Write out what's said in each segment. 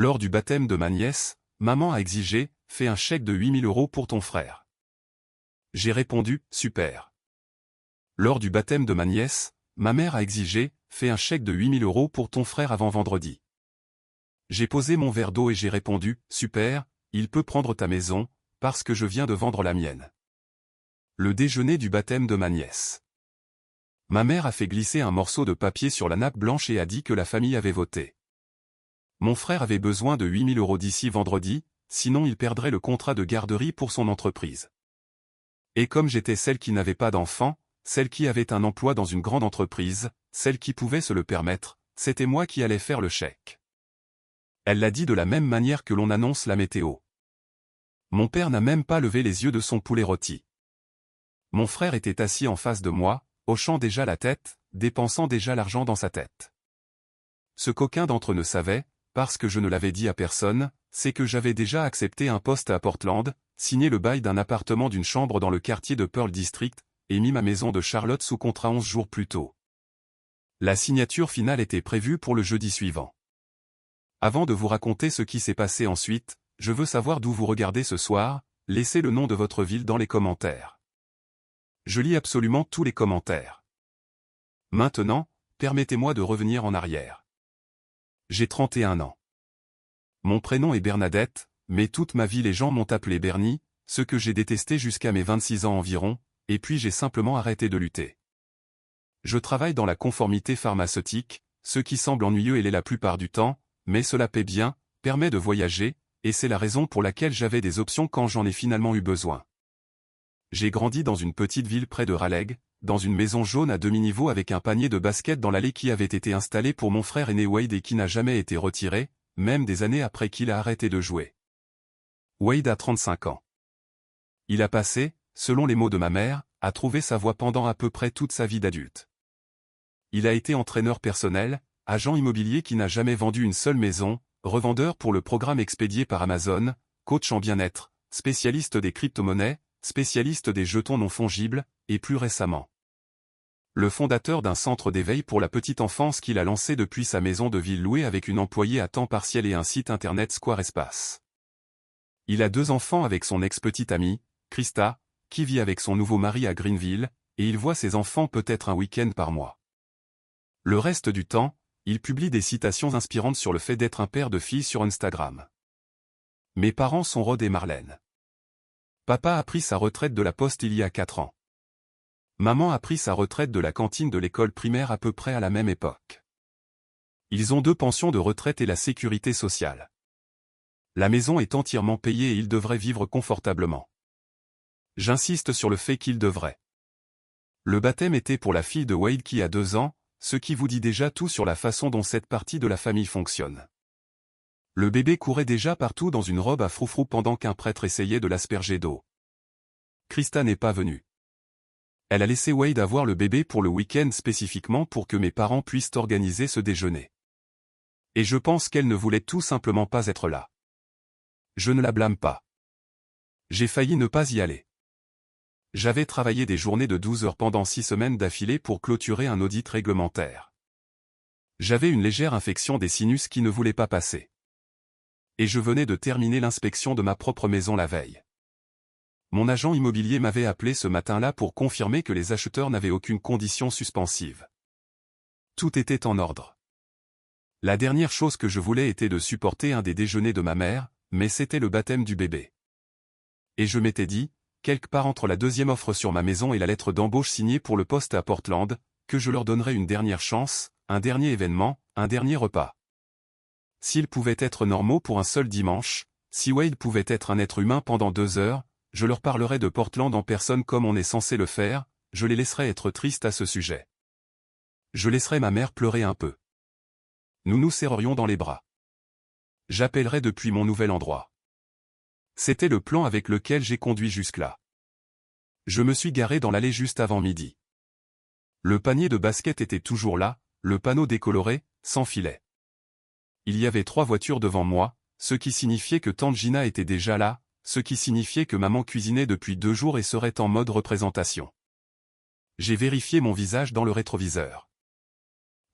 Lors du baptême de ma nièce, maman a exigé, fais un chèque de 8 000 € pour ton frère. J'ai répondu, super. Lors du baptême de ma nièce, ma mère a exigé, fais un chèque de 8 000 € pour ton frère avant vendredi. J'ai posé mon verre d'eau et j'ai répondu, super, il peut prendre ta maison, parce que je viens de vendre la mienne. Le déjeuner du baptême de ma nièce. Ma mère a fait glisser un morceau de papier sur la nappe blanche et a dit que la famille avait voté. Mon frère avait besoin de 8 000 € d'ici vendredi, sinon il perdrait le contrat de garderie pour son entreprise. Et comme j'étais celle qui n'avait pas d'enfant, celle qui avait un emploi dans une grande entreprise, celle qui pouvait se le permettre, c'était moi qui allais faire le chèque. Elle l'a dit de la même manière que l'on annonce la météo. Mon père n'a même pas levé les yeux de son poulet rôti. Mon frère était assis en face de moi, hochant déjà la tête, dépensant déjà l'argent dans sa tête. Ce qu'aucun d'entre eux ne savait, parce que je ne l'avais dit à personne, c'est que j'avais déjà accepté un poste à Portland, signé le bail d'un appartement d'une chambre dans le quartier de Pearl District, et mis ma maison de Charlotte sous contrat 11 jours plus tôt. La signature finale était prévue pour le jeudi suivant. Avant de vous raconter ce qui s'est passé ensuite, je veux savoir d'où vous regardez ce soir, laissez le nom de votre ville dans les commentaires. Je lis absolument tous les commentaires. Maintenant, permettez-moi de revenir en arrière. J'ai 31 ans. Mon prénom est Bernadette, mais toute ma vie les gens m'ont appelé Bernie, ce que j'ai détesté jusqu'à mes 26 ans environ, et puis j'ai simplement arrêté de lutter. Je travaille dans la conformité pharmaceutique, ce qui semble ennuyeux et l'est la plupart du temps, mais cela paie bien, permet de voyager, et c'est la raison pour laquelle j'avais des options quand j'en ai finalement eu besoin. J'ai grandi dans une petite ville près de Raleigh, dans une maison jaune à demi-niveau avec un panier de basket dans l'allée qui avait été installé pour mon frère aîné Wade et qui n'a jamais été retiré, même des années après qu'il a arrêté de jouer. Wade a 35 ans. Il a passé, selon les mots de ma mère, à trouver sa voie pendant à peu près toute sa vie d'adulte. Il a été entraîneur personnel, agent immobilier qui n'a jamais vendu une seule maison, revendeur pour le programme expédié par Amazon, coach en bien-être, spécialiste des crypto-monnaies, spécialiste des jetons non fongibles, et plus récemment, le fondateur d'un centre d'éveil pour la petite enfance qu'il a lancé depuis sa maison de ville louée avec une employée à temps partiel et un site internet Squarespace. Il a 2 enfants avec son ex-petite amie, Krista, qui vit avec son nouveau mari à Greenville, et il voit ses enfants peut-être un week-end par mois. Le reste du temps, il publie des citations inspirantes sur le fait d'être un père de filles sur Instagram. Mes parents sont Rod et Marlène. Papa a pris sa retraite de la poste il y a 4 ans. Maman a pris sa retraite de la cantine de l'école primaire à peu près à la même époque. Ils ont 2 pensions de retraite et la sécurité sociale. La maison est entièrement payée et ils devraient vivre confortablement. J'insiste sur le fait qu'ils devraient. Le baptême était pour la fille de Wade qui a 2 ans, ce qui vous dit déjà tout sur la façon dont cette partie de la famille fonctionne. Le bébé courait déjà partout dans une robe à froufrou pendant qu'un prêtre essayait de l'asperger d'eau. Krista n'est pas venue. Elle a laissé Wade avoir le bébé pour le week-end spécifiquement pour que mes parents puissent organiser ce déjeuner. Et je pense qu'elle ne voulait tout simplement pas être là. Je ne la blâme pas. J'ai failli ne pas y aller. J'avais travaillé des journées de 12 heures pendant 6 semaines d'affilée pour clôturer un audit réglementaire. J'avais une légère infection des sinus qui ne voulait pas passer. Et je venais de terminer l'inspection de ma propre maison la veille. Mon agent immobilier m'avait appelé ce matin-là pour confirmer que les acheteurs n'avaient aucune condition suspensive. Tout était en ordre. La dernière chose que je voulais était de supporter un des déjeuners de ma mère, mais c'était le baptême du bébé. Et je m'étais dit, quelque part entre la 2e offre sur ma maison et la lettre d'embauche signée pour le poste à Portland, que je leur donnerais une dernière chance, un dernier événement, un dernier repas. S'ils pouvaient être normaux pour un seul dimanche, si Wade pouvait être un être humain pendant 2 heures, je leur parlerais de Portland en personne comme on est censé le faire, je les laisserais être tristes à ce sujet. Je laisserais ma mère pleurer un peu. Nous nous serrerions dans les bras. J'appellerais depuis mon nouvel endroit. C'était le plan avec lequel j'ai conduit jusque-là. Je me suis garé dans l'allée juste avant midi. Le panier de basket était toujours là, le panneau décoloré, sans filet. Il y avait 3 voitures devant moi, ce qui signifiait que tante Gina était déjà là, ce qui signifiait que maman cuisinait depuis 2 jours et serait en mode représentation. J'ai vérifié mon visage dans le rétroviseur.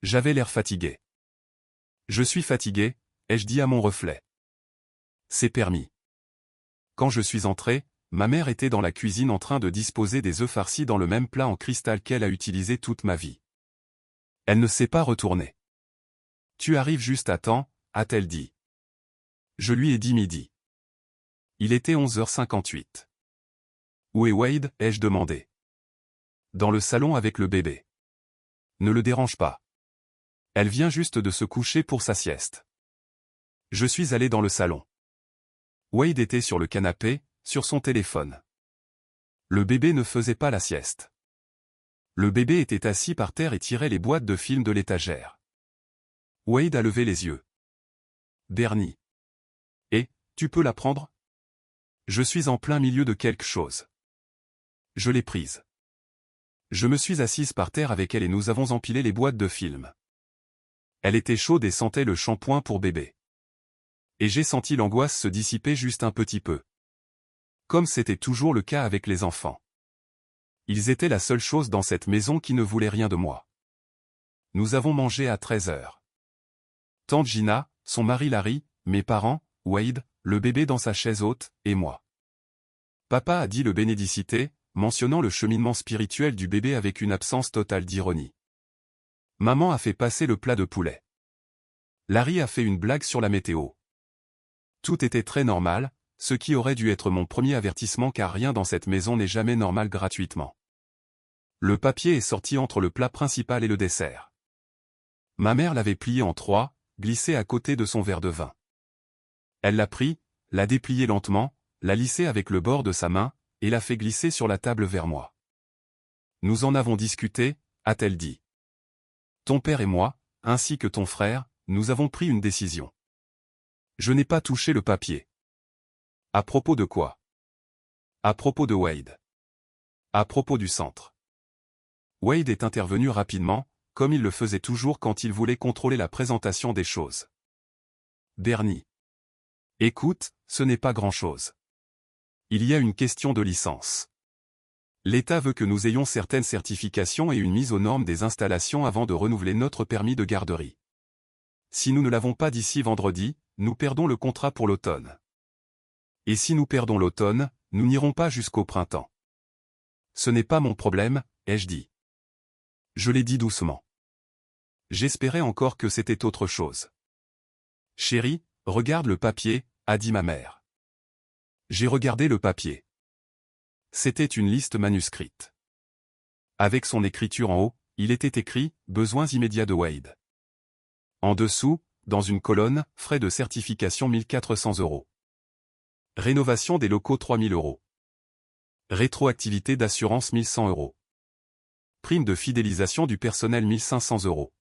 J'avais l'air fatigué. Je suis fatigué, ai-je dit à mon reflet. C'est permis. Quand je suis entré, ma mère était dans la cuisine en train de disposer des œufs farcis dans le même plat en cristal qu'elle a utilisé toute ma vie. Elle ne s'est pas retournée. Tu arrives juste à temps, a-t-elle dit. Je lui ai dit midi. Il était 11h58. Où est Wade, ai-je demandé. Dans le salon avec le bébé. Ne le dérange pas. Elle vient juste de se coucher pour sa sieste. Je suis allé dans le salon. Wade était sur le canapé, sur son téléphone. Le bébé ne faisait pas la sieste. Le bébé était assis par terre et tirait les boîtes de films de l'étagère. Wade a levé les yeux. Bernie. Et, tu peux la prendre? Je suis en plein milieu de quelque chose. Je l'ai prise. Je me suis assise par terre avec elle et nous avons empilé les boîtes de films. Elle était chaude et sentait le shampoing pour bébé. Et j'ai senti l'angoisse se dissiper juste un petit peu. Comme c'était toujours le cas avec les enfants. Ils étaient la seule chose dans cette maison qui ne voulait rien de moi. Nous avons mangé à 13h. Tante Gina, son mari Larry, mes parents, Wade, le bébé dans sa chaise haute, et moi. Papa a dit le bénédicité, mentionnant le cheminement spirituel du bébé avec une absence totale d'ironie. Maman a fait passer le plat de poulet. Larry a fait une blague sur la météo. Tout était très normal, ce qui aurait dû être mon premier avertissement car rien dans cette maison n'est jamais normal gratuitement. Le papier est sorti entre le plat principal et le dessert. Ma mère l'avait plié en 3, glissé à côté de son verre de vin. Elle l'a pris, l'a déplié lentement, l'a lissé avec le bord de sa main, et l'a fait glisser sur la table vers moi. Nous en avons discuté, a-t-elle dit. Ton père et moi, ainsi que ton frère, nous avons pris une décision. Je n'ai pas touché le papier. À propos de quoi? À propos de Wade. À propos du centre. Wade est intervenu rapidement, comme il le faisait toujours quand il voulait contrôler la présentation des choses. Bernie. Écoute, ce n'est pas grand-chose. Il y a une question de licence. L'État veut que nous ayons certaines certifications et une mise aux normes des installations avant de renouveler notre permis de garderie. Si nous ne l'avons pas d'ici vendredi, nous perdons le contrat pour l'automne. Et si nous perdons l'automne, nous n'irons pas jusqu'au printemps. Ce n'est pas mon problème, ai-je dit. Je l'ai dit doucement. J'espérais encore que c'était autre chose. Chérie, regarde le papier, a dit ma mère. J'ai regardé le papier. C'était une liste manuscrite. Avec son écriture en haut, il était écrit « Besoins immédiats de Wade ». En dessous, dans une colonne, frais de certification 1400 €. Rénovation des locaux 3000 €. Rétroactivité d'assurance 1100 €. Prime de fidélisation du personnel 1500 €.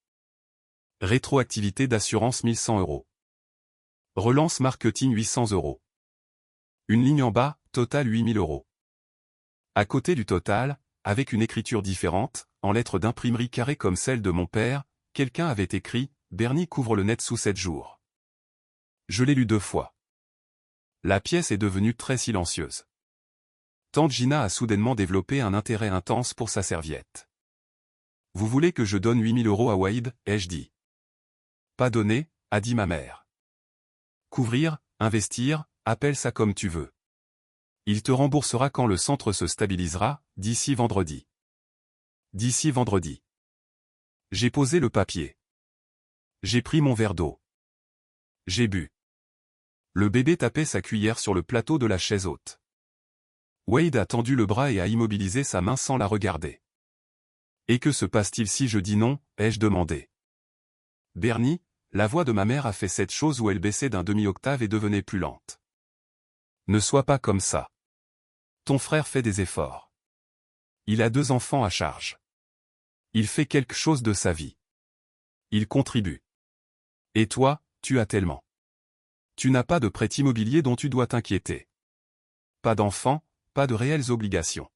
Rétroactivité d'assurance 1100 €. Relance marketing 800 €. Une ligne en bas, total 8000 €. À côté du total, avec une écriture différente, en lettres d'imprimerie carrées comme celle de mon père, quelqu'un avait écrit « Bernie couvre le net sous 7 jours ». Je l'ai lu 2 fois. La pièce est devenue très silencieuse. Tante Gina a soudainement développé un intérêt intense pour sa serviette. « Vous voulez que je donne 8000 € à Wade, ai-je dit. Pas donner, a dit ma mère. Couvrir, investir, appelle ça comme tu veux. Il te remboursera quand le centre se stabilisera, d'ici vendredi. D'ici vendredi. J'ai posé le papier. J'ai pris mon verre d'eau. J'ai bu. Le bébé tapait sa cuillère sur le plateau de la chaise haute. Wade a tendu le bras et a immobilisé sa main sans la regarder. Et que se passe-t-il si je dis non, ai-je demandé. Bernie, la voix de ma mère a fait cette chose où elle baissait d'un demi-octave et devenait plus lente. Ne sois pas comme ça. Ton frère fait des efforts. Il a 2 enfants à charge. Il fait quelque chose de sa vie. Il contribue. Et toi, tu as tellement. Tu n'as pas de prêt immobilier dont tu dois t'inquiéter. Pas d'enfants, pas de réelles obligations.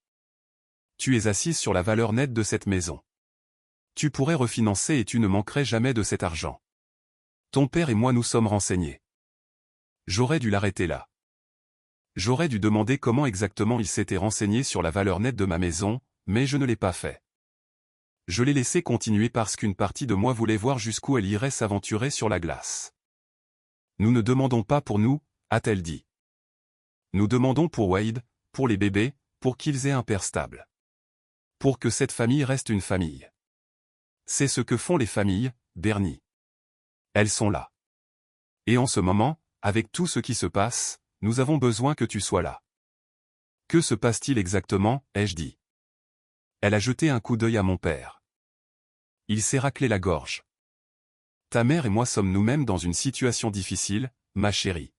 Tu es assise sur la valeur nette de cette maison. Tu pourrais refinancer et tu ne manquerais jamais de cet argent. Ton père et moi nous sommes renseignés. J'aurais dû l'arrêter là. J'aurais dû demander comment exactement il s'était renseigné sur la valeur nette de ma maison, mais je ne l'ai pas fait. Je l'ai laissé continuer parce qu'une partie de moi voulait voir jusqu'où elle irait s'aventurer sur la glace. Nous ne demandons pas pour nous, a-t-elle dit. Nous demandons pour Wade, pour les bébés, pour qu'ils aient un père stable. Pour que cette famille reste une famille. C'est ce que font les familles, Bernie. Elles sont là. Et en ce moment, avec tout ce qui se passe, nous avons besoin que tu sois là. Que se passe-t-il exactement, ai-je dit. Elle a jeté un coup d'œil à mon père. Il s'est raclé la gorge. Ta mère et moi sommes nous-mêmes dans une situation difficile, ma chérie.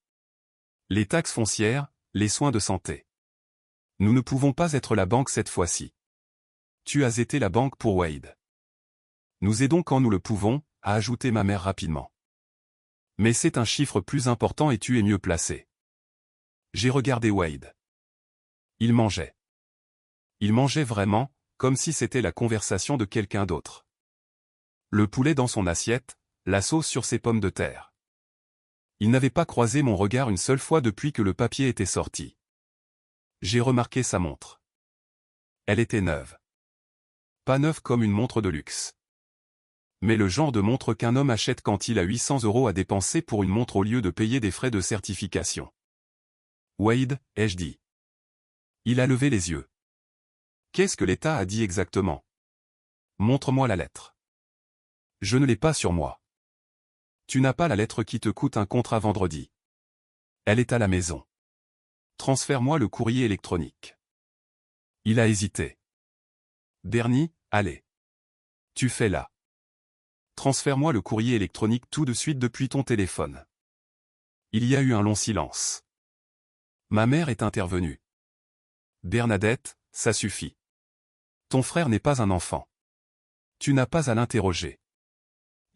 Les taxes foncières, les soins de santé. Nous ne pouvons pas être la banque cette fois-ci. Tu as été la banque pour Wade. Nous aidons quand nous le pouvons, a ajouté ma mère rapidement. Mais c'est un chiffre plus important et tu es mieux placé. J'ai regardé Wade. Il mangeait. Il mangeait vraiment, comme si c'était la conversation de quelqu'un d'autre. Le poulet dans son assiette, la sauce sur ses pommes de terre. Il n'avait pas croisé mon regard une seule fois depuis que le papier était sorti. J'ai remarqué sa montre. Elle était neuve. Pas neuve comme une montre de luxe. Mais le genre de montre qu'un homme achète quand il a 800 € à dépenser pour une montre au lieu de payer des frais de certification. Wade, ai-je dit. Il a levé les yeux. Qu'est-ce que l'État a dit exactement? Montre-moi la lettre. Je ne l'ai pas sur moi. Tu n'as pas la lettre qui te coûte un contrat vendredi. Elle est à la maison. Transfère-moi le courrier électronique. Il a hésité. Bernie, allez. Tu fais là. Transfère-moi le courrier électronique tout de suite depuis ton téléphone. Il y a eu un long silence. Ma mère est intervenue. Bernadette, ça suffit. Ton frère n'est pas un enfant. Tu n'as pas à l'interroger.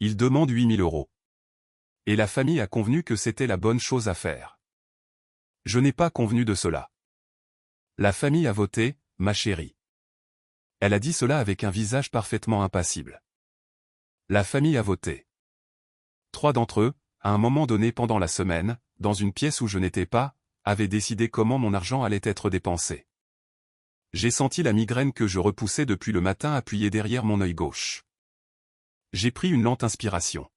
Il demande 8 000 €. Et la famille a convenu que c'était la bonne chose à faire. Je n'ai pas convenu de cela. La famille a voté, ma chérie. Elle a dit cela avec un visage parfaitement impassible. La famille a voté. 3 d'entre eux, à un moment donné pendant la semaine, dans une pièce où je n'étais pas, avaient décidé comment mon argent allait être dépensé. J'ai senti la migraine que je repoussais depuis le matin appuyée derrière mon œil gauche. J'ai pris une lente inspiration.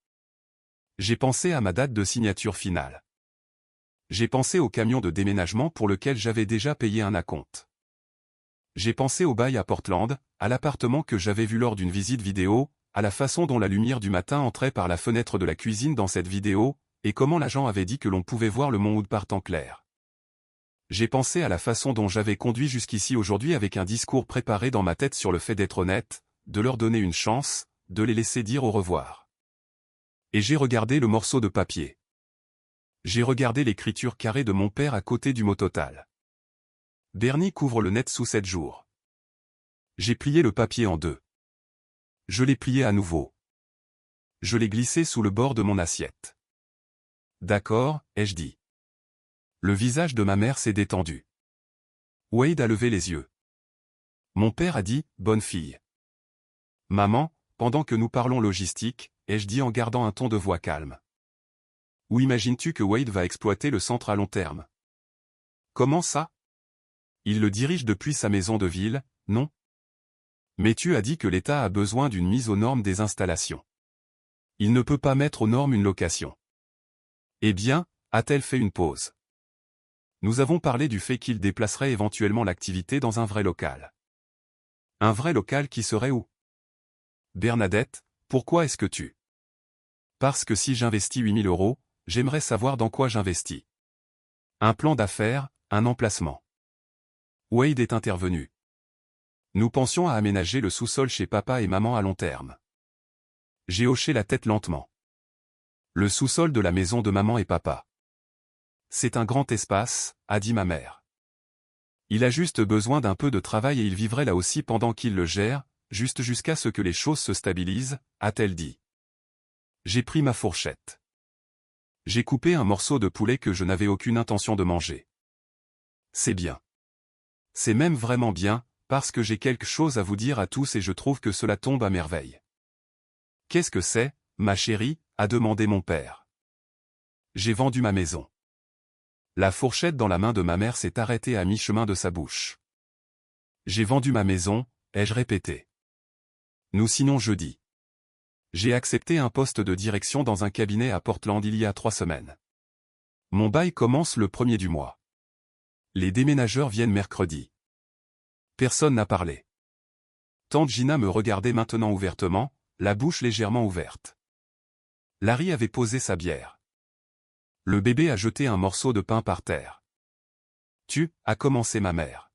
J'ai pensé à ma date de signature finale. J'ai pensé au camion de déménagement pour lequel j'avais déjà payé un acompte. J'ai pensé au bail à Portland, à l'appartement que j'avais vu lors d'une visite vidéo, à la façon dont la lumière du matin entrait par la fenêtre de la cuisine dans cette vidéo, et comment l'agent avait dit que l'on pouvait voir le mont Hood par temps clair. J'ai pensé à la façon dont j'avais conduit jusqu'ici aujourd'hui avec un discours préparé dans ma tête sur le fait d'être honnête, de leur donner une chance, de les laisser dire au revoir. Et j'ai regardé le morceau de papier. J'ai regardé l'écriture carrée de mon père à côté du mot total. Bernie couvre le net sous 7 jours. J'ai plié le papier en 2. Je l'ai plié à nouveau. Je l'ai glissé sous le bord de mon assiette. D'accord, ai-je dit. Le visage de ma mère s'est détendu. Wade a levé les yeux. Mon père a dit, bonne fille. Maman, pendant que nous parlons logistique, ai-je dit en gardant un ton de voix calme. Où imagines-tu que Wade va exploiter le centre à long terme? Comment ça? Il le dirige depuis sa maison de ville, non? Mais tu as dit que l'État a besoin d'une mise aux normes des installations. Il ne peut pas mettre aux normes une location. Eh bien, a-t-elle fait une pause? Nous avons parlé du fait qu'il déplacerait éventuellement l'activité dans un vrai local. Un vrai local qui serait où? Bernadette, pourquoi est-ce que tu? Parce que si j'investis 8 000 €, j'aimerais savoir dans quoi j'investis. Un plan d'affaires, un emplacement. Wade est intervenu. Nous pensions à aménager le sous-sol chez papa et maman à long terme. J'ai hoché la tête lentement. Le sous-sol de la maison de maman et papa. C'est un grand espace, a dit ma mère. Il a juste besoin d'un peu de travail et il vivrait là aussi pendant qu'il le gère, juste jusqu'à ce que les choses se stabilisent, a-t-elle dit. J'ai pris ma fourchette. J'ai coupé un morceau de poulet que je n'avais aucune intention de manger. C'est bien. C'est même vraiment bien, parce que j'ai quelque chose à vous dire à tous et je trouve que cela tombe à merveille. Qu'est-ce que c'est, ma chérie, a demandé mon père. J'ai vendu ma maison. La fourchette dans la main de ma mère s'est arrêtée à mi-chemin de sa bouche. J'ai vendu ma maison, ai-je répété. Nous signons jeudi. J'ai accepté un poste de direction dans un cabinet à Portland il y a 3 semaines. Mon bail commence le 1er du mois. Les déménageurs viennent mercredi. Personne n'a parlé. Tante Gina me regardait maintenant ouvertement, la bouche légèrement ouverte. Larry avait posé sa bière. Le bébé a jeté un morceau de pain par terre. Tu, a commencé ma mère.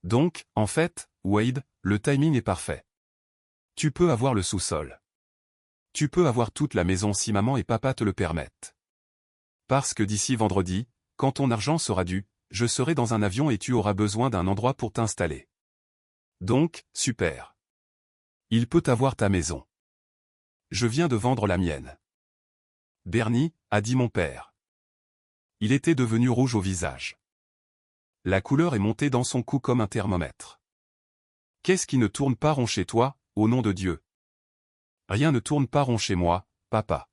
Donc, en fait, Wade, le timing est parfait. Tu peux avoir le sous-sol. Tu peux avoir toute la maison si maman et papa te le permettent. Parce que d'ici vendredi, quand ton argent sera dû, je serai dans un avion et tu auras besoin d'un endroit pour t'installer. Donc, super. Il peut avoir ta maison. Je viens de vendre la mienne. Bernie, a dit mon père. Il était devenu rouge au visage. La couleur est montée dans son cou comme un thermomètre. Qu'est-ce qui ne tourne pas rond chez toi, au nom de Dieu? Rien ne tourne pas rond chez moi, papa.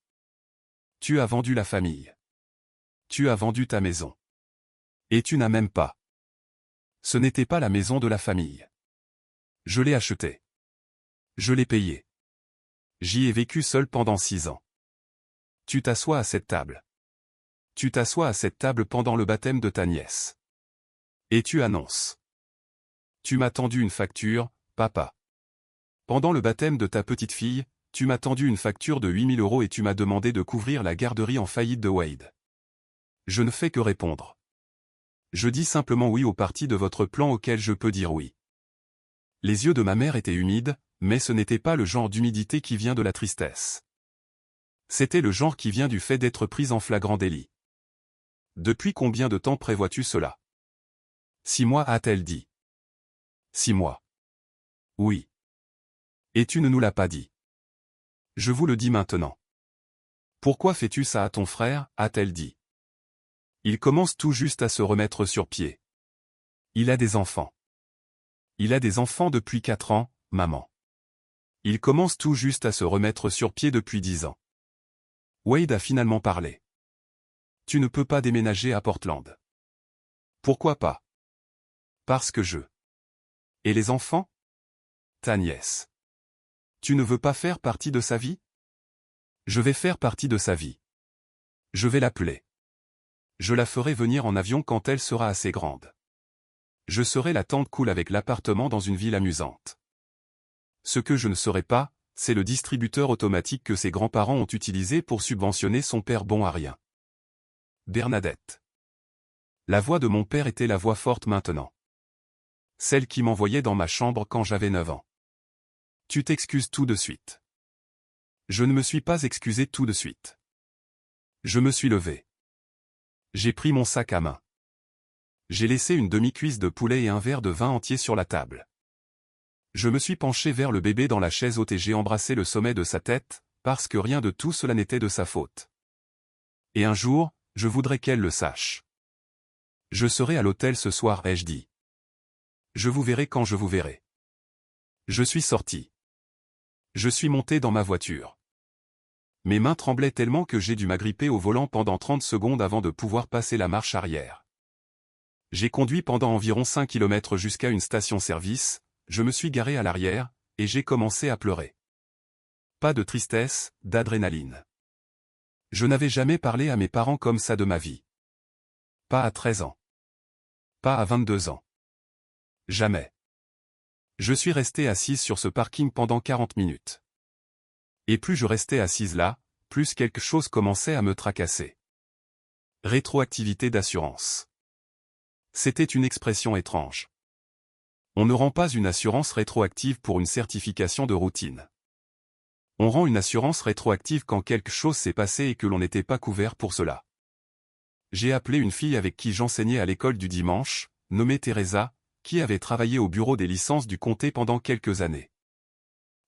Tu as vendu la famille. Tu as vendu ta maison. Et tu n'as même pas. Ce n'était pas la maison de la famille. Je l'ai achetée. Je l'ai payée. J'y ai vécu seul pendant 6 ans. Tu t'assois à cette table. Tu t'assois à cette table pendant le baptême de ta nièce. Et tu annonces. Tu m'as tendu une facture, papa. Pendant le baptême de ta petite fille, tu m'as tendu une facture de 8 000 € et tu m'as demandé de couvrir la garderie en faillite de Wade. Je ne fais que répondre. Je dis simplement oui aux parties de votre plan auquel je peux dire oui. Les yeux de ma mère étaient humides, mais ce n'était pas le genre d'humidité qui vient de la tristesse. C'était le genre qui vient du fait d'être prise en flagrant délit. Depuis combien de temps prévois-tu cela? 6 mois, a-t-elle dit. 6 mois. Oui. Et tu ne nous l'as pas dit. Je vous le dis maintenant. Pourquoi fais-tu ça à ton frère, a-t-elle dit. Il commence tout juste à se remettre sur pied. Il a des enfants. Il a des enfants depuis 4 ans, maman. Il commence tout juste à se remettre sur pied depuis 10 ans. Wade a finalement parlé. Tu ne peux pas déménager à Portland. Pourquoi pas? Parce que je. Et les enfants? Ta nièce. Tu ne veux pas faire partie de sa vie? Je vais faire partie de sa vie. Je vais l'appeler. Je la ferai venir en avion quand elle sera assez grande. Je serai la tante cool avec l'appartement dans une ville amusante. Ce que je ne serai pas, c'est le distributeur automatique que ses grands-parents ont utilisé pour subventionner son père bon à rien. Bernadette. La voix de mon père était la voix forte maintenant. Celle qui m'envoyait dans ma chambre quand j'avais 9 ans. Tu t'excuses tout de suite. Je ne me suis pas excusé tout de suite. Je me suis levé. J'ai pris mon sac à main. J'ai laissé une demi-cuisse de poulet et un verre de vin entier sur la table. Je me suis penché vers le bébé dans la chaise haute et j'ai embrassé le sommet de sa tête, parce que rien de tout cela n'était de sa faute. Et un jour, je voudrais qu'elle le sache. Je serai à l'hôtel ce soir, ai-je dit. Je vous verrai quand je vous verrai. Je suis sorti. Je suis monté dans ma voiture. Mes mains tremblaient tellement que j'ai dû m'agripper au volant pendant 30 secondes avant de pouvoir passer la marche arrière. J'ai conduit pendant environ 5 km jusqu'à une station-service, je me suis garé à l'arrière, et j'ai commencé à pleurer. Pas de tristesse, d'adrénaline. Je n'avais jamais parlé à mes parents comme ça de ma vie. Pas à 13 ans. Pas à 22 ans. Jamais. Je suis resté assise sur ce parking pendant 40 minutes. Et plus je restais assise là, plus quelque chose commençait à me tracasser. Rétroactivité d'assurance. C'était une expression étrange. On ne rend pas une assurance rétroactive pour une certification de routine. On rend une assurance rétroactive quand quelque chose s'est passé et que l'on n'était pas couvert pour cela. J'ai appelé une fille avec qui j'enseignais à l'école du dimanche, nommée Teresa, qui avait travaillé au bureau des licences du comté pendant quelques années.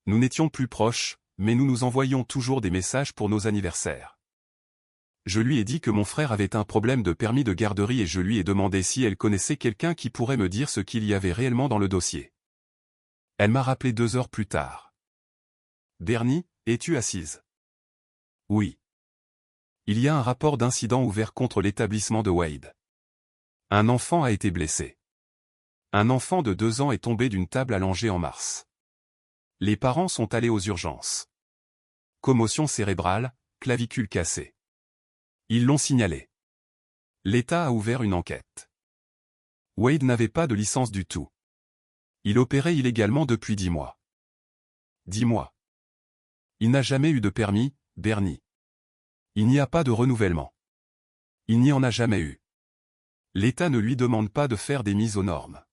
Nous n'étions plus proches, mais nous nous envoyions toujours des messages pour nos anniversaires. Je lui ai dit que mon frère avait un problème de permis de garderie et je lui ai demandé si elle connaissait quelqu'un qui pourrait me dire ce qu'il y avait réellement dans le dossier. Elle m'a rappelé 2 heures plus tard. Bernie, es-tu assise? Oui. Il y a un rapport d'incident ouvert contre l'établissement de Wade. Un enfant a été blessé. Un enfant de 2 ans est tombé d'une table allongée en mars. Les parents sont allés aux urgences. Commotion cérébrale, clavicule cassée. Ils l'ont signalé. L'État a ouvert une enquête. Wade n'avait pas de licence du tout. Il opérait illégalement depuis 10 mois. 10 mois. Il n'a jamais eu de permis, Bernie. Il n'y a pas de renouvellement. Il n'y en a jamais eu. L'État ne lui demande pas de faire des mises aux normes.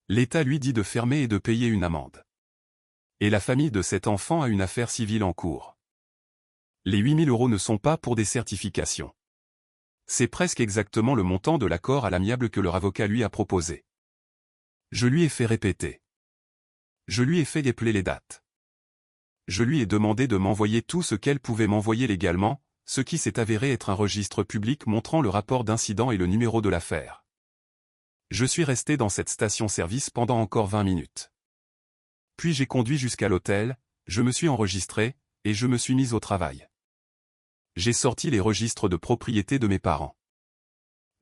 L'État lui dit de fermer et de payer une amende. Et la famille de cet enfant a une affaire civile en cours. Les 8 000 € ne sont pas pour des certifications. C'est presque exactement le montant de l'accord à l'amiable que leur avocat lui a proposé. Je lui ai fait répéter. Je lui ai fait épeler les dates. Je lui ai demandé de m'envoyer tout ce qu'elle pouvait m'envoyer légalement, ce qui s'est avéré être un registre public montrant le rapport d'incident et le numéro de l'affaire. Je suis resté dans cette station-service pendant encore 20 minutes. Puis j'ai conduit jusqu'à l'hôtel, je me suis enregistré, et je me suis mis au travail. J'ai sorti les registres de propriété de mes parents.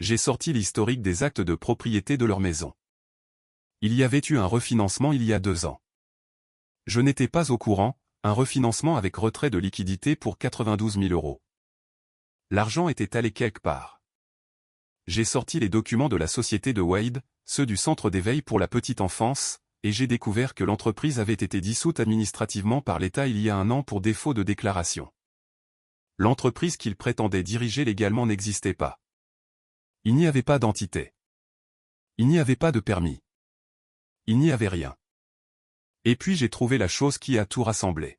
J'ai sorti l'historique des actes de propriété de leur maison. Il y avait eu un refinancement il y a 2 ans. Je n'étais pas au courant, un refinancement avec retrait de liquidité pour 92 000 €. L'argent était allé quelque part. J'ai sorti les documents de la société de Wade, ceux du centre d'éveil pour la petite enfance, et j'ai découvert que l'entreprise avait été dissoute administrativement par l'État il y a 1 an pour défaut de déclaration. L'entreprise qu'il prétendait diriger légalement n'existait pas. Il n'y avait pas d'entité. Il n'y avait pas de permis. Il n'y avait rien. Et puis j'ai trouvé la chose qui a tout rassemblé.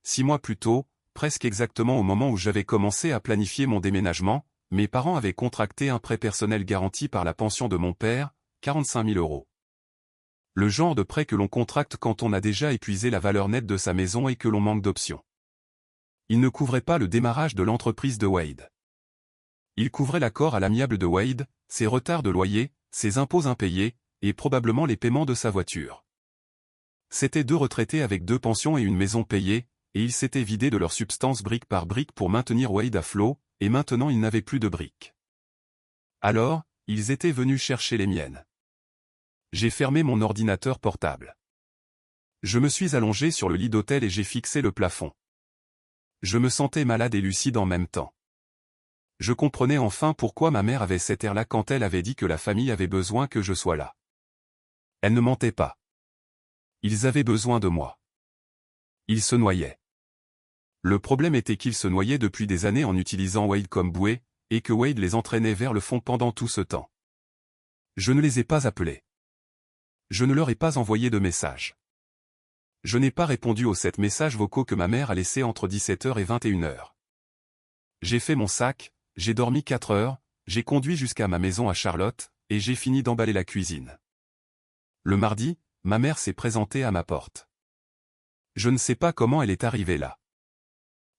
6 mois plus tôt, presque exactement au moment où j'avais commencé à planifier mon déménagement, mes parents avaient contracté un prêt personnel garanti par la pension de mon père, 45 000 €. Le genre de prêt que l'on contracte quand on a déjà épuisé la valeur nette de sa maison et que l'on manque d'options. Il ne couvrait pas le démarrage de l'entreprise de Wade. Il couvrait l'accord à l'amiable de Wade, ses retards de loyer, ses impôts impayés, et probablement les paiements de sa voiture. C'étaient 2 retraités avec 2 pensions et une maison payée, et ils s'étaient vidés de leur substance brique par brique pour maintenir Wade à flot, et maintenant ils n'avaient plus de briques. Alors, ils étaient venus chercher les miennes. J'ai fermé mon ordinateur portable. Je me suis allongé sur le lit d'hôtel et j'ai fixé le plafond. Je me sentais malade et lucide en même temps. Je comprenais enfin pourquoi ma mère avait cet air-là quand elle avait dit que la famille avait besoin que je sois là. Elle ne mentait pas. Ils avaient besoin de moi. Ils se noyaient. Le problème était qu'ils se noyaient depuis des années en utilisant Wade comme bouée, et que Wade les entraînait vers le fond pendant tout ce temps. Je ne les ai pas appelés. Je ne leur ai pas envoyé de message. Je n'ai pas répondu aux 7 messages vocaux que ma mère a laissés entre 17 h et 21 h. J'ai fait mon sac, j'ai dormi 4 heures, j'ai conduit jusqu'à ma maison à Charlotte, et j'ai fini d'emballer la cuisine. Le mardi, ma mère s'est présentée à ma porte. Je ne sais pas comment elle est arrivée là.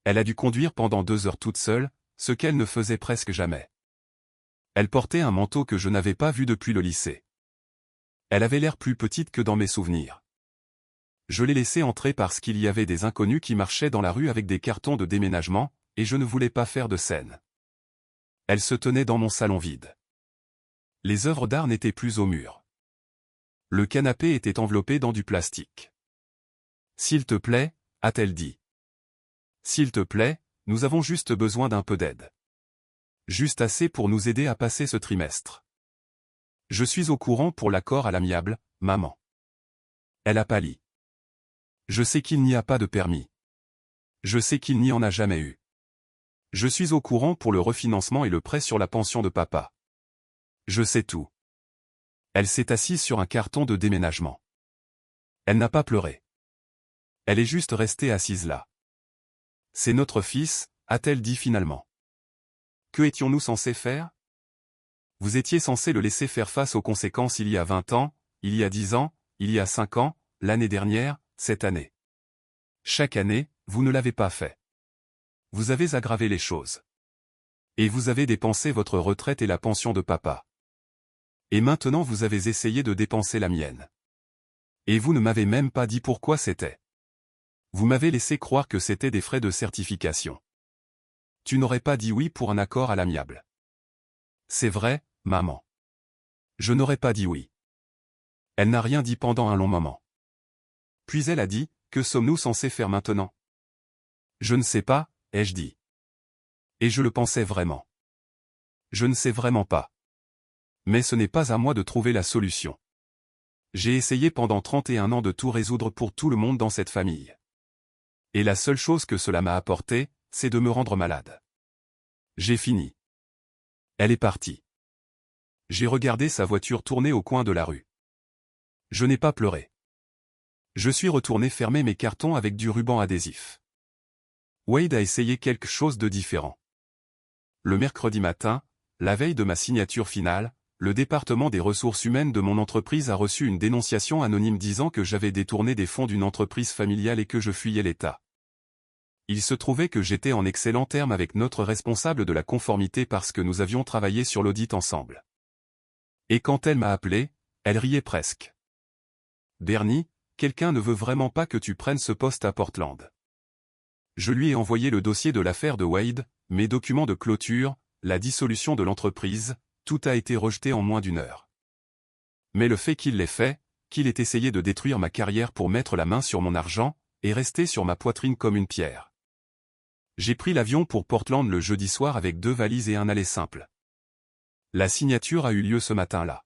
Elle a dû conduire pendant 2 heures toute seule, ce qu'elle ne faisait presque jamais. Elle portait un manteau que je n'avais pas vu depuis le lycée. Elle avait l'air plus petite que dans mes souvenirs. Je l'ai laissée entrer parce qu'il y avait des inconnus qui marchaient dans la rue avec des cartons de déménagement, et je ne voulais pas faire de scène. Elle se tenait dans mon salon vide. Les œuvres d'art n'étaient plus au mur. Le canapé était enveloppé dans du plastique. « S'il te plaît » a-t-elle dit. « S'il te plaît, nous avons juste besoin d'un peu d'aide. Juste assez pour nous aider à passer ce trimestre. Je suis au courant pour l'accord à l'amiable, maman. » Elle a pâli. Je sais qu'il n'y a pas de permis. Je sais qu'il n'y en a jamais eu. Je suis au courant pour le refinancement et le prêt sur la pension de papa. Je sais tout. Elle s'est assise sur un carton de déménagement. Elle n'a pas pleuré. Elle est juste restée assise là. C'est notre fils, a-t-elle dit finalement. Que étions-nous censés faire? Vous étiez censé le laisser faire face aux conséquences il y a 20 ans, il y a 10 ans, il y a 5 ans, l'année dernière, cette année. Chaque année, vous ne l'avez pas fait. Vous avez aggravé les choses. Et vous avez dépensé votre retraite et la pension de papa. Et maintenant vous avez essayé de dépenser la mienne. Et vous ne m'avez même pas dit pourquoi c'était. Vous m'avez laissé croire que c'était des frais de certification. Tu n'aurais pas dit oui pour un accord à l'amiable. C'est vrai, maman. Je n'aurais pas dit oui. Elle n'a rien dit pendant un long moment. Puis elle a dit, que sommes-nous censés faire maintenant? Je ne sais pas, ai-je dit. Et je le pensais vraiment. Je ne sais vraiment pas. Mais ce n'est pas à moi de trouver la solution. J'ai essayé pendant 31 ans de tout résoudre pour tout le monde dans cette famille. Et la seule chose que cela m'a apporté, c'est de me rendre malade. J'ai fini. Elle est partie. J'ai regardé sa voiture tourner au coin de la rue. Je n'ai pas pleuré. Je suis retourné fermer mes cartons avec du ruban adhésif. Wade a essayé quelque chose de différent. Le mercredi matin, la veille de ma signature finale, le département des ressources humaines de mon entreprise a reçu une dénonciation anonyme disant que j'avais détourné des fonds d'une entreprise familiale et que je fuyais l'État. Il se trouvait que j'étais en excellent terme avec notre responsable de la conformité parce que nous avions travaillé sur l'audit ensemble. Et quand elle m'a appelé, elle riait presque. Bernie, quelqu'un ne veut vraiment pas que tu prennes ce poste à Portland. Je lui ai envoyé le dossier de l'affaire de Wade, mes documents de clôture, la dissolution de l'entreprise, tout a été rejeté en moins d'1 heure. Mais le fait qu'il l'ait fait, qu'il ait essayé de détruire ma carrière pour mettre la main sur mon argent, est resté sur ma poitrine comme une pierre. J'ai pris l'avion pour Portland le jeudi soir avec 2 valises et un aller simple. La signature a eu lieu ce matin-là.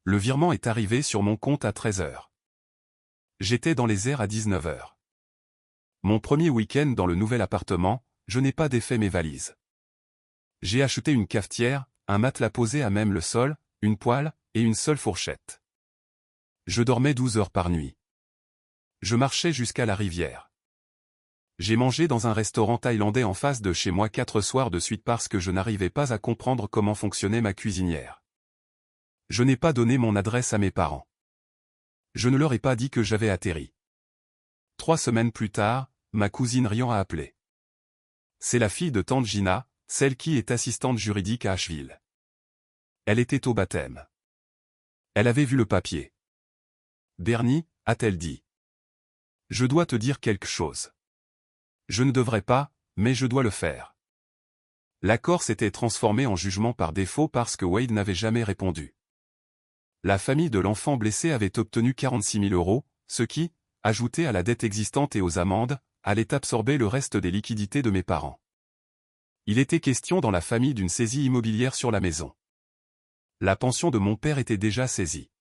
Le virement est arrivé sur mon compte à 13 heures. J'étais dans les airs à 19 heures. Mon premier week-end dans le nouvel appartement, je n'ai pas défait mes valises. J'ai acheté une cafetière, un matelas posé à même le sol, une poêle, et une seule fourchette. Je dormais 12 heures par nuit. Je marchais jusqu'à la rivière. J'ai mangé dans un restaurant thaïlandais en face de chez moi 4 soirs de suite parce que je n'arrivais pas à comprendre comment fonctionnait ma cuisinière. Je n'ai pas donné mon adresse à mes parents. Je ne leur ai pas dit que j'avais atterri. 3 semaines plus tard, ma cousine Ryan a appelé. C'est la fille de tante Gina, celle qui est assistante juridique à Asheville. Elle était au baptême. Elle avait vu le papier. Bernie, a-t-elle dit. Je dois te dire quelque chose. Je ne devrais pas, mais je dois le faire. L'accord s'était transformé en jugement par défaut parce que Wade n'avait jamais répondu. La famille de l'enfant blessé avait obtenu 46 000 €, ce qui, ajouté à la dette existante et aux amendes, allait absorber le reste des liquidités de mes parents. Il était question dans la famille d'une saisie immobilière sur la maison. La pension de mon père était déjà saisie.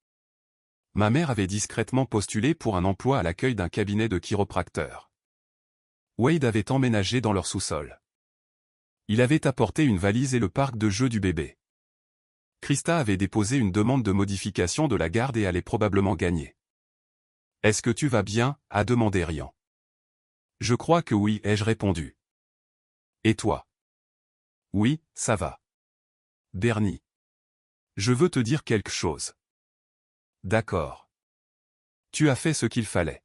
Ma mère avait discrètement postulé pour un emploi à l'accueil d'un cabinet de chiropracteur. Wade avait emménagé dans leur sous-sol. Il avait apporté une valise et le parc de jeux du bébé. Krista avait déposé une demande de modification de la garde et allait probablement gagner. « Est-ce que tu vas bien ?» a demandé Ryan. « Je crois que oui, ai-je répondu. Et toi ? » « Oui, ça va. » Bernie. « Je veux te dire quelque chose. » « D'accord. Tu as fait ce qu'il fallait.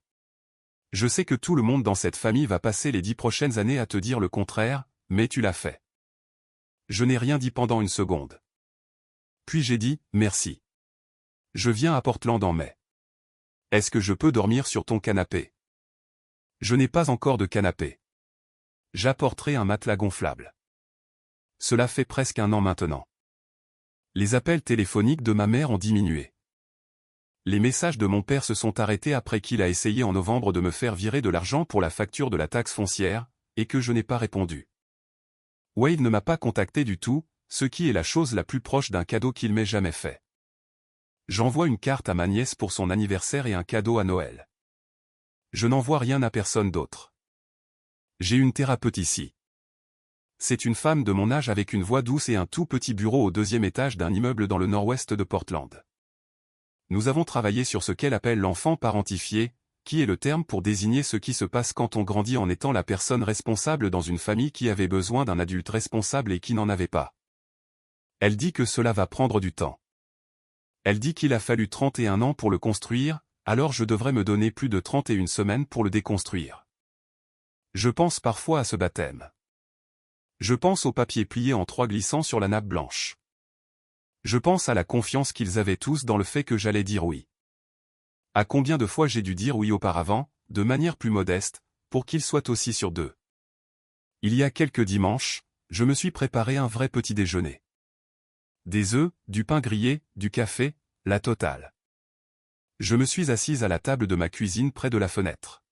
Je sais que tout le monde dans cette famille va passer les 10 prochaines années à te dire le contraire, mais tu l'as fait. Je n'ai rien dit pendant une seconde. Puis j'ai dit, merci. Je viens à Portland en mai. Est-ce que je peux dormir sur ton canapé? Je n'ai pas encore de canapé. J'apporterai un matelas gonflable. Cela fait presque 1 an maintenant. Les appels téléphoniques de ma mère ont diminué. Les messages de mon père se sont arrêtés après qu'il a essayé en novembre de me faire virer de l'argent pour la facture de la taxe foncière, et que je n'ai pas répondu. Wade ne m'a pas contacté du tout, ce qui est la chose la plus proche d'un cadeau qu'il m'ait jamais fait. J'envoie une carte à ma nièce pour son anniversaire et un cadeau à Noël. Je n'envoie rien à personne d'autre. J'ai une thérapeute ici. C'est une femme de mon âge avec une voix douce et un tout petit bureau au 2e étage d'un immeuble dans le nord-ouest de Portland. Nous avons travaillé sur ce qu'elle appelle l'enfant parentifié, qui est le terme pour désigner ce qui se passe quand on grandit en étant la personne responsable dans une famille qui avait besoin d'un adulte responsable et qui n'en avait pas. Elle dit que cela va prendre du temps. Elle dit qu'il a fallu 31 ans pour le construire, alors je devrais me donner plus de 31 semaines pour le déconstruire. Je pense parfois à ce baptême. Je pense au papier plié en 3 glissant sur la nappe blanche. Je pense à la confiance qu'ils avaient tous dans le fait que j'allais dire oui. À combien de fois j'ai dû dire oui auparavant, de manière plus modeste, pour qu'ils soient aussi sûrs d'eux. Il y a quelques dimanches, je me suis préparé un vrai petit déjeuner. Des œufs, du pain grillé, du café, la totale. Je me suis assise à la table de ma cuisine près de la fenêtre.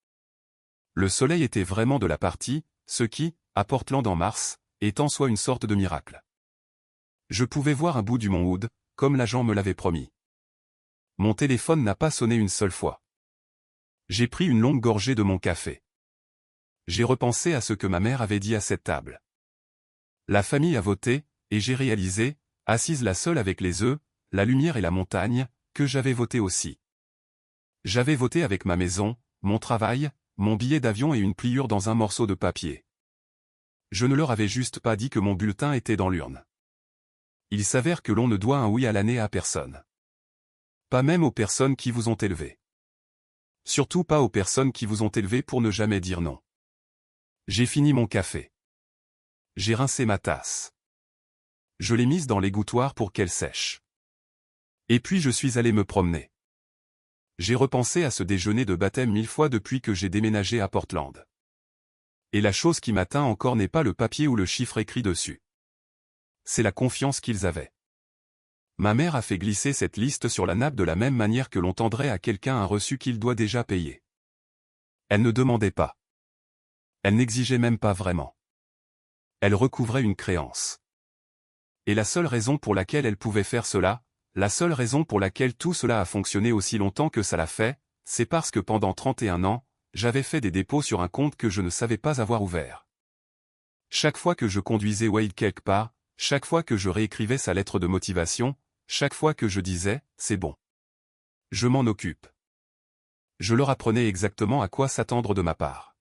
Le soleil était vraiment de la partie, ce qui, à Portland en mars, est en soi une sorte de miracle. Je pouvais voir un bout du mont Hood, comme l'agent me l'avait promis. Mon téléphone n'a pas sonné une seule fois. J'ai pris une longue gorgée de mon café. J'ai repensé à ce que ma mère avait dit à cette table. La famille a voté, et j'ai réalisé, assise là seule avec les œufs, la lumière et la montagne, que j'avais voté aussi. J'avais voté avec ma maison, mon travail, mon billet d'avion et une pliure dans un morceau de papier. Je ne leur avais juste pas dit que mon bulletin était dans l'urne. Il s'avère que l'on ne doit un oui à l'année à personne. Pas même aux personnes qui vous ont élevé. Surtout pas aux personnes qui vous ont élevé pour ne jamais dire non. J'ai fini mon café. J'ai rincé ma tasse. Je l'ai mise dans l'égouttoir pour qu'elle sèche. Et puis je suis allé me promener. J'ai repensé à ce déjeuner de baptême 1000 fois depuis que j'ai déménagé à Portland. Et la chose qui m'atteint encore n'est pas le papier ou le chiffre écrit dessus. C'est la confiance qu'ils avaient. Ma mère a fait glisser cette liste sur la nappe de la même manière que l'on tendrait à quelqu'un un reçu qu'il doit déjà payer. Elle ne demandait pas. Elle n'exigeait même pas vraiment. Elle recouvrait une créance. Et la seule raison pour laquelle elle pouvait faire cela, la seule raison pour laquelle tout cela a fonctionné aussi longtemps que ça l'a fait, c'est parce que pendant 31 ans, j'avais fait des dépôts sur un compte que je ne savais pas avoir ouvert. Chaque fois que je conduisais Wade quelque part, chaque fois que je réécrivais sa lettre de motivation, chaque fois que je disais « c'est bon. Je m'en occupe ». Je leur apprenais exactement à quoi s'attendre de ma part.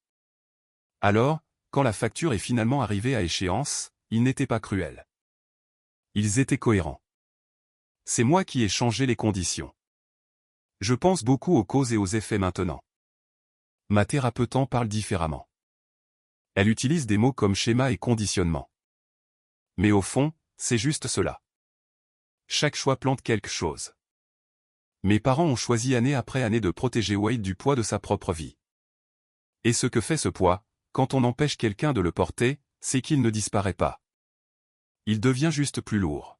Alors, quand la facture est finalement arrivée à échéance, ils n'étaient pas cruels. Ils étaient cohérents. C'est moi qui ai changé les conditions. Je pense beaucoup aux causes et aux effets maintenant. Ma thérapeute en parle différemment. Elle utilise des mots comme schéma et conditionnement. Mais au fond, c'est juste cela. Chaque choix plante quelque chose. Mes parents ont choisi année après année de protéger Wade du poids de sa propre vie. Et ce que fait ce poids, quand on empêche quelqu'un de le porter, c'est qu'il ne disparaît pas. Il devient juste plus lourd.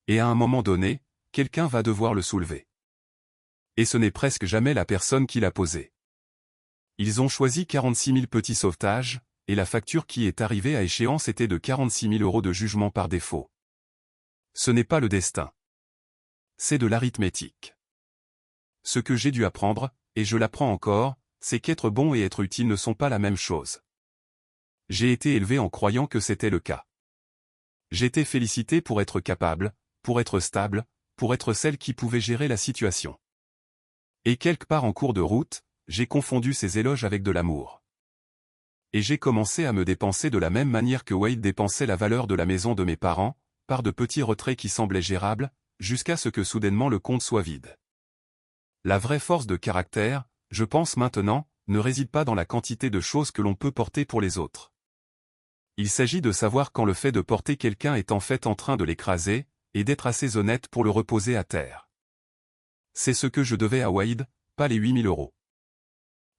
Et à un moment donné, quelqu'un va devoir le soulever. Et ce n'est presque jamais la personne qui l'a posé. Ils ont choisi 46 000 petits sauvetages, et la facture qui est arrivée à échéance était de 46 000 € de jugement par défaut. Ce n'est pas le destin. C'est de l'arithmétique. Ce que j'ai dû apprendre, et je l'apprends encore, c'est qu'être bon et être utile ne sont pas la même chose. J'ai été élevé en croyant que c'était le cas. J'étais félicité pour être capable, pour être stable, pour être celle qui pouvait gérer la situation. Et quelque part en cours de route, j'ai confondu ces éloges avec de l'amour. Et j'ai commencé à me dépenser de la même manière que Wade dépensait la valeur de la maison de mes parents, par de petits retraits qui semblaient gérables, jusqu'à ce que soudainement le compte soit vide. La vraie force de caractère, je pense maintenant, ne réside pas dans la quantité de choses que l'on peut porter pour les autres. Il s'agit de savoir quand le fait de porter quelqu'un est en fait en train de l'écraser, et d'être assez honnête pour le reposer à terre. C'est ce que je devais à Wade, pas les 8 000 €.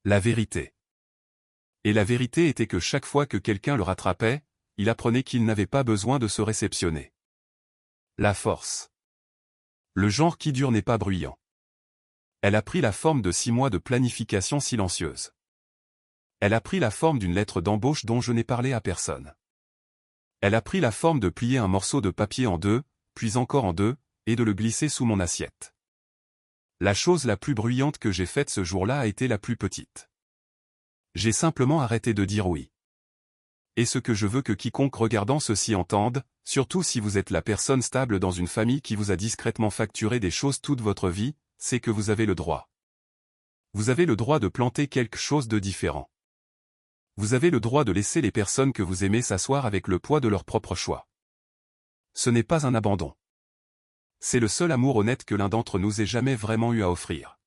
La vérité. Et la vérité était que chaque fois que quelqu'un le rattrapait, il apprenait qu'il n'avait pas besoin de se réceptionner. La force. Le genre qui dure n'est pas bruyant. Elle a pris la forme de 6 mois de planification silencieuse. Elle a pris la forme d'une lettre d'embauche dont je n'ai parlé à personne. Elle a pris la forme de plier un morceau de papier en deux, puis encore en deux, et de le glisser sous mon assiette. La chose la plus bruyante que j'ai faite ce jour-là a été la plus petite. J'ai simplement arrêté de dire oui. Et ce que je veux que quiconque regardant ceci entende, surtout si vous êtes la personne stable dans une famille qui vous a discrètement facturé des choses toute votre vie, c'est que vous avez le droit. Vous avez le droit de planter quelque chose de différent. Vous avez le droit de laisser les personnes que vous aimez s'asseoir avec le poids de leur propre choix. Ce n'est pas un abandon. C'est le seul amour honnête que l'un d'entre nous ait jamais vraiment eu à offrir.